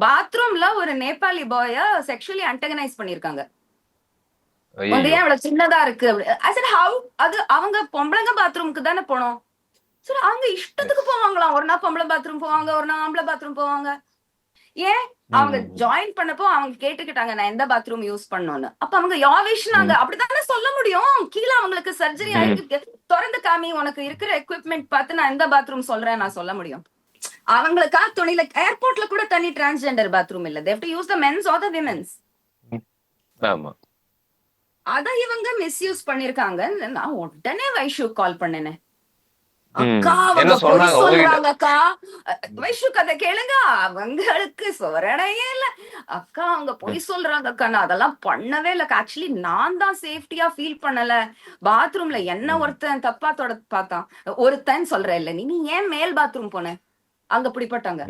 பாத்ரூம்ல ஒரு நேபாளி பாய செக்ஷுவலி அண்டகனைஸ் பண்ணிருக்காங்க. வந்து ஐயோ. ஏன் இவ்வளவு சின்னதா இருக்கு ஹவு அது அவங்க பொம்பளைங்க பாத்ரூமுக்கு தானே போனோம். சரி அவங்க இஷ்டத்துக்கு போவாங்களாம். ஒரு நாள் பொம்பளை பாத்ரூம் போவாங்க, ஒரு நாள் ஆம்பளை பாத்ரூம் போவாங்க. ஏன் அவங்க ஜாயின் பண்ணப்போ அவங்க கேட்டுக்கிட்டாங்க நான் எந்த பாத்ரூம் யூஸ் பண்ணணும்னு. அப்ப அவங்க யாவேஷனாங்க அப்படித்தானே சொல்ல முடியும். கீழே அவங்களுக்கு சர்ஜரி ஆயிருக்கு, திறந்து காமி உனக்கு இருக்கிற எக்யூப்மெண்ட் பார்த்து நான் எந்த பாத்ரூம் சொல்றேன் நான் சொல்ல முடியும். அவங்களுக்கா துணியில ஏர்போர்ட்ல கூட தனி டிரான்ஸ்ஜெண்டர் பாத்ரூம் இல்ல. they have to use the men's or the women's. ஆமா. அத இவங்க மிஸ்யூஸ் பண்ணிருக்காங்க. நான் உடனே வைஷு கால் பண்ணேனே, அக்கா அவங்க பொய் சொல்றாங்க அக்கா. வைஷு கதை கேளுங்க, அவங்களுக்கு சொரணையே இல்ல. அக்கா அவங்க பொய் சொல்றாங்க அக்கா, நான் அதெல்லாம் பண்ணவே இல்ல. ஆக்சுவலி நான் தான் சேஃப்டியா ஃபீல் பண்ணல. பாத்ரூம்ல என்ன ஒருத்தன் தப்பா பார்த்தான். ஒருத்தன் சொல்ற இல்ல, நீ ஏன் மேல் பாத்ரூம் போன? அங்க பிடிப்பட்டாங்க.